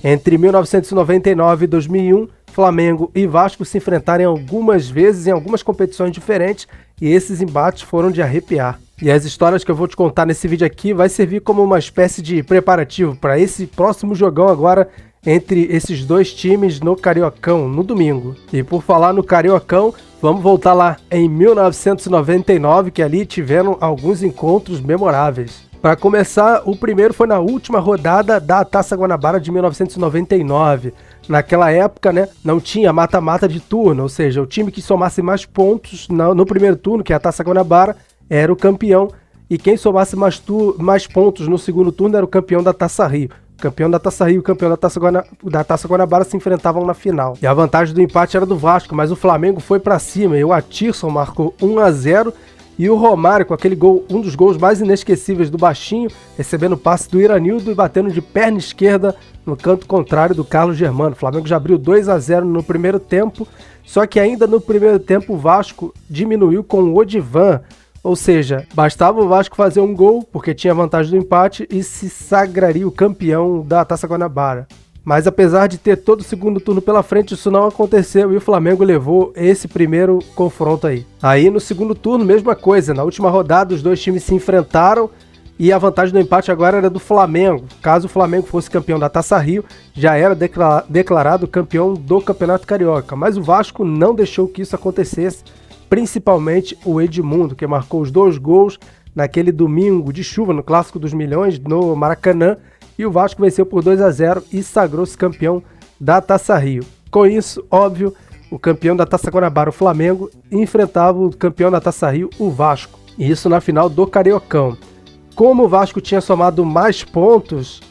Entre 1999 e 2001, Flamengo e Vasco se enfrentaram algumas vezes em algumas competições diferentes e esses embates foram de arrepiar. E as histórias que eu vou te contar nesse vídeo aqui vai servir como uma espécie de preparativo para esse próximo jogão agora entre esses dois times no Cariocão, no domingo. E por falar no Cariocão, vamos voltar lá em 1999, que ali tiveram alguns encontros memoráveis. Para começar, o primeiro foi na última rodada da Taça Guanabara de 1999. Naquela época, né, não tinha mata-mata de turno, ou seja, o time que somasse mais pontos no primeiro turno, que é a Taça Guanabara, era o campeão, e quem somasse mais pontos no segundo turno era o campeão da Taça Rio. O campeão da Taça Rio e o campeão da Taça Guanabara se enfrentavam na final. E a vantagem do empate era do Vasco, mas o Flamengo foi para cima e o Atirson marcou 1-0 e o Romário com aquele gol, um dos gols mais inesquecíveis do Baixinho, recebendo o passe do Iranildo e batendo de perna esquerda no canto contrário do Carlos Germano. O Flamengo já abriu 2-0 no primeiro tempo, só que ainda no primeiro tempo o Vasco diminuiu com o Odivan. Ou seja, bastava o Vasco fazer um gol, porque tinha vantagem do empate, e se sagraria o campeão da Taça Guanabara. Mas apesar de ter todo o segundo turno pela frente, isso não aconteceu e o Flamengo levou esse primeiro confronto aí. Aí no segundo turno, mesma coisa. Na última rodada, os dois times se enfrentaram e a vantagem do empate agora era do Flamengo. Caso o Flamengo fosse campeão da Taça Rio, já era declarado campeão do Campeonato Carioca. Mas o Vasco não deixou que isso acontecesse. Principalmente o Edmundo, que marcou os 2 gols naquele domingo de chuva no Clássico dos Milhões, no Maracanã, e o Vasco venceu por 2-0 e sagrou-se campeão da Taça Rio. Com isso, óbvio, o campeão da Taça Guanabara, o Flamengo, enfrentava o campeão da Taça Rio, o Vasco, e isso na final do Cariocão. Como o Vasco tinha somado mais pontos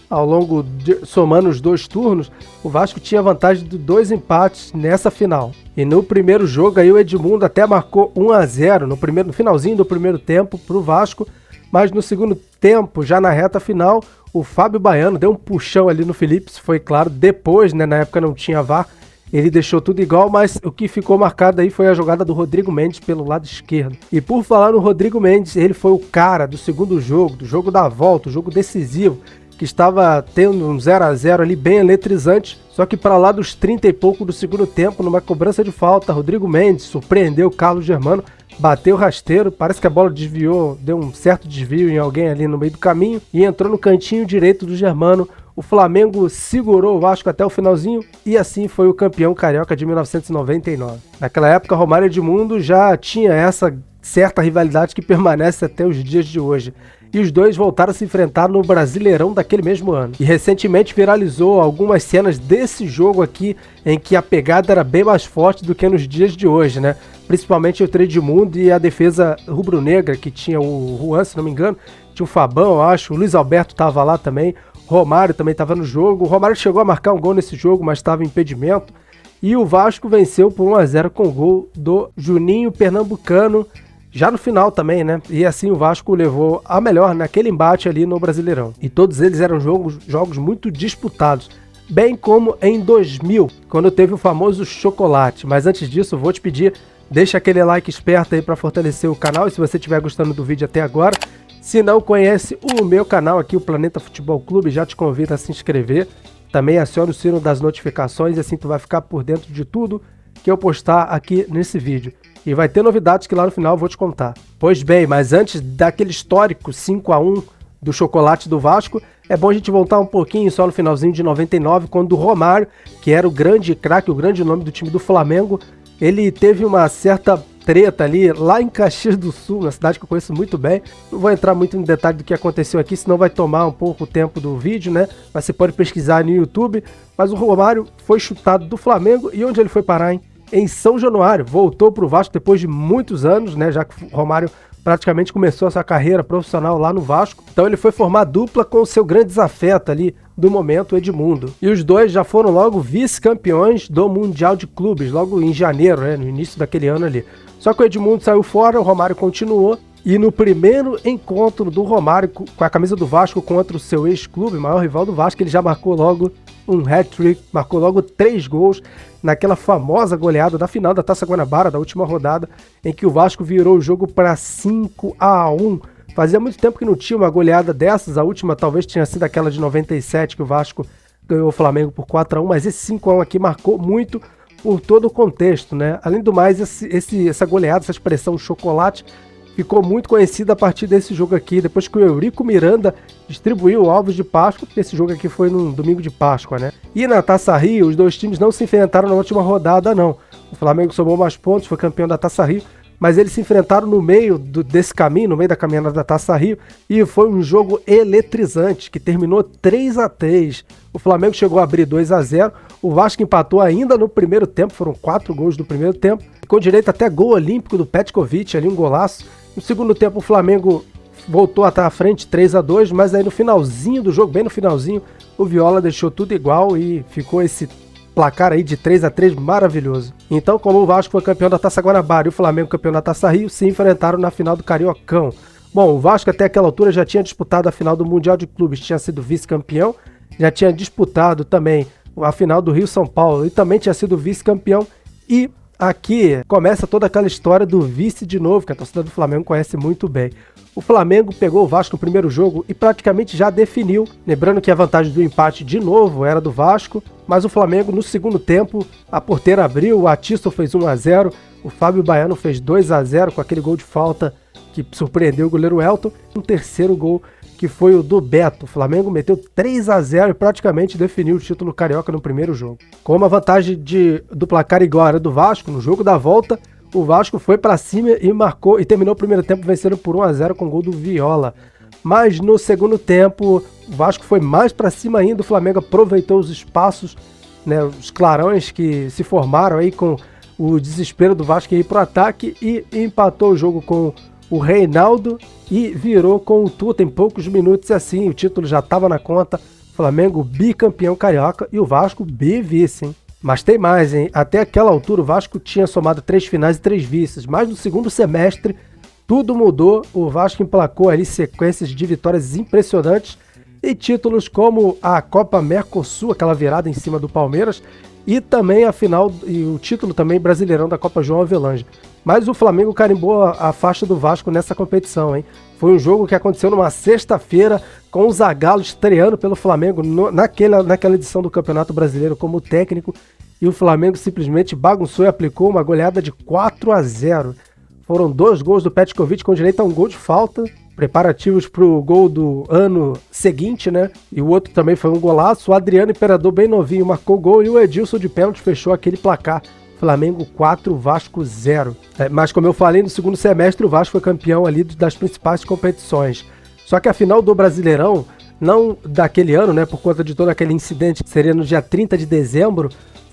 somando os 2 turnos, o Vasco tinha vantagem de 2 empates nessa final. E no primeiro jogo aí o Edmundo até marcou 1-0 no finalzinho do primeiro tempo para o Vasco, mas no segundo tempo, já na reta final, o Fábio Baiano deu um puxão ali no Felipe, foi claro, depois, né, na época não tinha VAR, ele deixou tudo igual, mas o que ficou marcado aí foi a jogada do Rodrigo Mendes pelo lado esquerdo. E por falar no Rodrigo Mendes, ele foi o cara do segundo jogo, do jogo da volta, o jogo decisivo, que estava tendo um 0-0 ali bem eletrizante, só que para lá dos 30 e pouco do segundo tempo, numa cobrança de falta, Rodrigo Mendes surpreendeu o Carlos Germano, bateu rasteiro, parece que a bola desviou, deu um certo desvio em alguém ali no meio do caminho e entrou no cantinho direito do Germano. O Flamengo segurou o Vasco até o finalzinho e assim foi o campeão carioca de 1999. Naquela época, Romário e Edmundo já tinha essa certa rivalidade que permanece até os dias de hoje. E os dois voltaram a se enfrentar no Brasileirão daquele mesmo ano. E recentemente viralizou algumas cenas desse jogo aqui, em que a pegada era bem mais forte do que nos dias de hoje, né? Principalmente o Edmundo e a defesa rubro-negra, que tinha o Juan, se não me engano, tinha o Fabão, eu acho, o Luiz Alberto estava lá também, Romário também estava no jogo. O Romário chegou a marcar um gol nesse jogo, mas estava em impedimento. E o Vasco venceu por 1-0 com o gol do Juninho Pernambucano, já no final também, né? E assim o Vasco levou a melhor naquele embate ali no Brasileirão. E todos eles eram jogos muito disputados. Bem como em 2000, quando teve o famoso chocolate. Mas antes disso, eu vou te pedir, deixa aquele like esperto aí para fortalecer o canal. E se você estiver gostando do vídeo até agora, se não conhece o meu canal aqui, o Planeta Futebol Clube, já te convido a se inscrever. Também acione o sino das notificações e assim tu vai ficar por dentro de tudo que eu postar aqui nesse vídeo. E vai ter novidades que lá no final eu vou te contar. Pois bem, mas antes daquele histórico 5-1 do chocolate do Vasco, é bom a gente voltar um pouquinho só no finalzinho de 99, quando o Romário, que era o grande craque, o grande nome do time do Flamengo, ele teve uma certa treta ali lá em Caxias do Sul, uma cidade que eu conheço muito bem. Não vou entrar muito em detalhe do que aconteceu aqui, senão vai tomar um pouco o tempo do vídeo, né? Mas você pode pesquisar no YouTube. Mas o Romário foi chutado do Flamengo e onde ele foi parar, hein? Em São Januário, voltou para o Vasco depois de muitos anos, né? Já que o Romário praticamente começou a sua carreira profissional lá no Vasco. Então ele foi formar dupla com o seu grande desafeto ali do momento, o Edmundo. E os dois já foram logo vice-campeões do Mundial de Clubes, logo em janeiro, né? No início daquele ano ali. Só que o Edmundo saiu fora, o Romário continuou. E no primeiro encontro do Romário com a camisa do Vasco contra o seu ex-clube, maior rival do Vasco, ele já marcou logo um hat-trick, marcou logo 3 gols naquela famosa goleada da final da Taça Guanabara, da última rodada, em que o Vasco virou o jogo para 5-1. Fazia muito tempo que não tinha uma goleada dessas, a última talvez tinha sido aquela de 97, que o Vasco ganhou o Flamengo por 4-1, mas esse 5-1 aqui marcou muito por todo o contexto, né? Além do mais, essa goleada, essa expressão chocolate, ficou muito conhecida a partir desse jogo aqui, depois que o Eurico Miranda distribuiu ovos de Páscoa, porque esse jogo aqui foi no domingo de Páscoa, né? E na Taça Rio, os dois times não se enfrentaram na última rodada, não. O Flamengo somou mais pontos, foi campeão da Taça Rio, mas eles se enfrentaram no meio desse caminho, no meio da caminhada da Taça Rio, e foi um jogo eletrizante, que terminou 3-3. O Flamengo chegou a abrir 2-0, o Vasco empatou ainda no primeiro tempo, foram 4 gols no primeiro tempo, com direito até gol olímpico do Petkovic, ali um golaço. No segundo tempo o Flamengo voltou a estar à frente, 3-2, mas aí no finalzinho do jogo, bem no finalzinho, o Viola deixou tudo igual e ficou esse placar aí de 3-3 maravilhoso. Então, como o Vasco foi campeão da Taça Guanabara e o Flamengo campeão da Taça Rio, se enfrentaram na final do Cariocão. Bom, o Vasco até aquela altura já tinha disputado a final do Mundial de Clubes, tinha sido vice-campeão, já tinha disputado também a final do Rio-São Paulo e também tinha sido vice-campeão. E aqui começa toda aquela história do vice de novo, que a torcida do Flamengo conhece muito bem. O Flamengo pegou o Vasco no primeiro jogo e praticamente já definiu, lembrando que a vantagem do empate de novo era do Vasco, mas o Flamengo no segundo tempo, a porteira abriu, o Atisson fez 1-0, o Fábio Baiano fez 2-0 com aquele gol de falta que surpreendeu o goleiro Elton, um terceiro gol que foi o do Beto. O Flamengo meteu 3-0 e praticamente definiu o título carioca no primeiro jogo. Como a vantagem do placar igual era do Vasco, no jogo da volta, o Vasco foi para cima e marcou e terminou o primeiro tempo vencendo por 1-0 com o gol do Viola. Mas no segundo tempo, o Vasco foi mais para cima ainda, o Flamengo aproveitou os espaços, né, os clarões que se formaram aí com o desespero do Vasco em ir para o ataque e empatou o jogo com o Reinaldo e virou com o Tuta em poucos minutos. Assim, o título já estava na conta, Flamengo bicampeão carioca e o Vasco bivice, hein? Mas tem mais, hein? Até aquela altura o Vasco tinha somado 3 finais e 3 vices, mas no segundo semestre tudo mudou, o Vasco emplacou ali sequências de vitórias impressionantes e títulos como a Copa Mercosul, aquela virada em cima do Palmeiras, e também a final e o título também brasileirão da Copa João Avelange. Mas o Flamengo carimbou a faixa do Vasco nessa competição, hein? Foi um jogo que aconteceu numa sexta-feira com o Zagallo estreando pelo Flamengo naquela edição do Campeonato Brasileiro como técnico e o Flamengo simplesmente bagunçou e aplicou uma goleada de 4-0. Foram 2 gols do Petkovic com direito a um gol de falta, preparativos para o gol do ano seguinte, né? E o outro também foi um golaço. O Adriano Imperador, bem novinho, marcou gol e o Edilson de pênalti fechou aquele placar. Flamengo 4, Vasco 0. Mas como eu falei, no segundo semestre o Vasco foi campeão ali das principais competições. Só que a final do Brasileirão, não daquele ano, né, por conta de todo aquele incidente que seria no dia 30 de dezembro,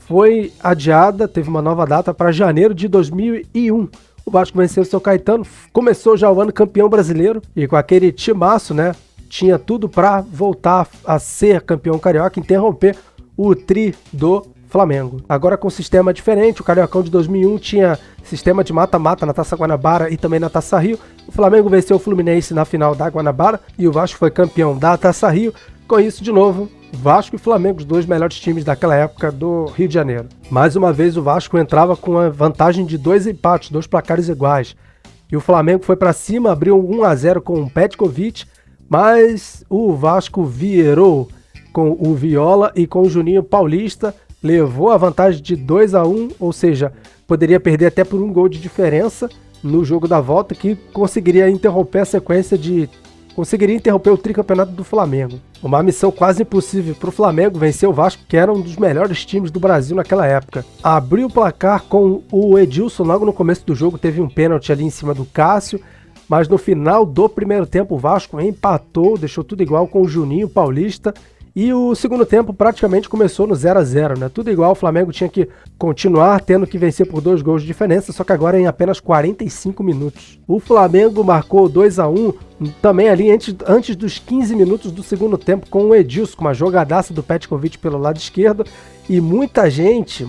foi adiada, teve uma nova data para janeiro de 2001. O Vasco venceu o São Caetano, começou já o ano campeão brasileiro e com aquele timaço, né, tinha tudo para voltar a ser campeão carioca, interromper o tri do Flamengo. Agora com sistema diferente, o Cariocão de 2001 tinha sistema de mata-mata na Taça Guanabara e também na Taça Rio. O Flamengo venceu o Fluminense na final da Guanabara e o Vasco foi campeão da Taça Rio. Com isso, de novo, Vasco e Flamengo, os 2 melhores times daquela época do Rio de Janeiro. Mais uma vez o Vasco entrava com a vantagem de 2 empates, 2 placares iguais. E o Flamengo foi para cima, abriu 1-0 com o Petkovic, mas o Vasco virou com o Viola e com o Juninho Paulista, levou a vantagem de 2-1, ou seja, poderia perder até por 1 gol de diferença no jogo da volta, que conseguiria interromper a sequência conseguiria interromper o tricampeonato do Flamengo. Uma missão quase impossível para o Flamengo vencer o Vasco, que era um dos melhores times do Brasil naquela época. Abriu o placar com o Edilson, logo no começo do jogo teve um pênalti ali em cima do Cássio, mas no final do primeiro tempo o Vasco empatou, deixou tudo igual com o Juninho Paulista. E o segundo tempo praticamente começou no 0-0, né? Tudo igual, o Flamengo tinha que continuar tendo que vencer por 2 gols de diferença, só que agora em apenas 45 minutos. O Flamengo marcou 2-1 também ali antes dos 15 minutos do segundo tempo com o Edilson, com uma jogadaça do Petkovic pelo lado esquerdo. E muita gente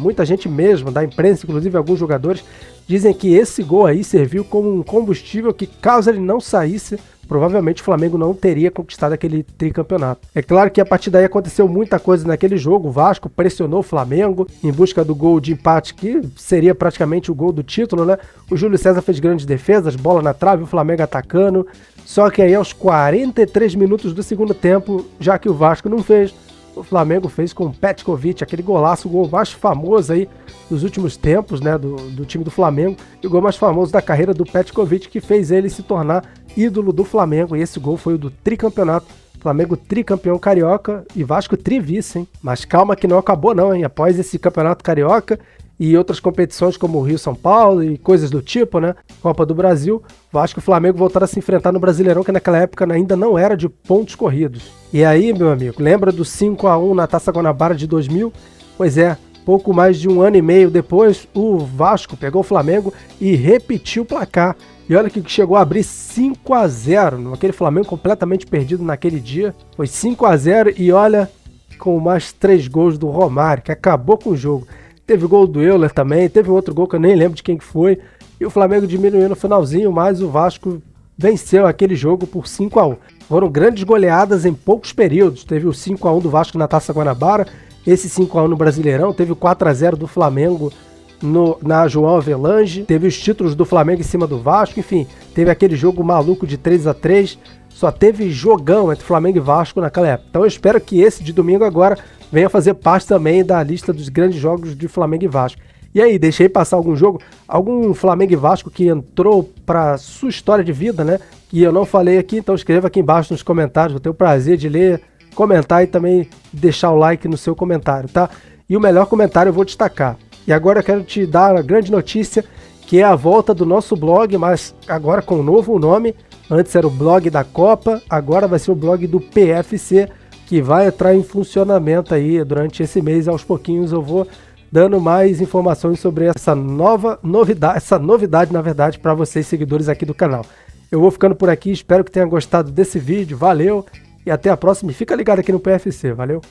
mesmo, da imprensa, inclusive alguns jogadores, dizem que esse gol aí serviu como um combustível que, caso ele não saísse, provavelmente o Flamengo não teria conquistado aquele tricampeonato. É claro que a partir daí aconteceu muita coisa naquele jogo. O Vasco pressionou o Flamengo em busca do gol de empate, que seria praticamente o gol do título, né? O Júlio César fez grandes defesas, bola na trave, o Flamengo atacando. Só que aí aos 43 minutos do segundo tempo, já que o Vasco não fez, o Flamengo fez com o Petkovic, aquele golaço, o gol mais famoso aí dos últimos tempos, né, do time do Flamengo, e o gol mais famoso da carreira do Petkovic, que fez ele se tornar ídolo do Flamengo, e esse gol foi o do tricampeonato. Flamengo tricampeão carioca e Vasco trivice, hein? Mas calma que não acabou não, hein? Após esse campeonato carioca e outras competições como o Rio-São Paulo e coisas do tipo, né? Copa do Brasil, Vasco e Flamengo voltaram a se enfrentar no Brasileirão, que naquela época ainda não era de pontos corridos. E aí, meu amigo, lembra do 5-1 na Taça Guanabara de 2000? Pois é, pouco mais de um ano e meio depois, o Vasco pegou o Flamengo e repetiu o placar. E olha que chegou a abrir 5-0, aquele Flamengo completamente perdido naquele dia. Foi 5-0 e olha, com mais 3 gols do Romário, que acabou com o jogo. Teve gol do Euler também, teve outro gol que eu nem lembro de quem que foi. E o Flamengo diminuiu no finalzinho, mas o Vasco venceu aquele jogo por 5-1. Foram grandes goleadas em poucos períodos. Teve o 5-1 do Vasco na Taça Guanabara, esse 5-1 no Brasileirão, teve o 4-0 do Flamengo na João Avelange, teve os títulos do Flamengo em cima do Vasco, enfim, teve aquele jogo maluco de 3-3, só teve jogão entre Flamengo e Vasco naquela época. Então eu espero que esse de domingo agora venha fazer parte também da lista dos grandes jogos de Flamengo e Vasco. E aí, deixei passar algum jogo, algum Flamengo e Vasco que entrou para sua história de vida, né? Que eu não falei aqui, então escreva aqui embaixo nos comentários, vou ter o prazer de ler, comentar e também deixar o like no seu comentário, tá? E o melhor comentário eu vou destacar. E agora eu quero te dar a grande notícia, que é a volta do nosso blog, mas agora com um novo nome. Antes era o blog da Copa, agora vai ser o blog do PFC, que vai entrar em funcionamento aí durante esse mês. Aos pouquinhos eu vou dando mais informações sobre essa novidade, na verdade, para vocês seguidores aqui do canal. Eu vou ficando por aqui, espero que tenha gostado desse vídeo, valeu, e até a próxima. E fica ligado aqui no PFC, valeu?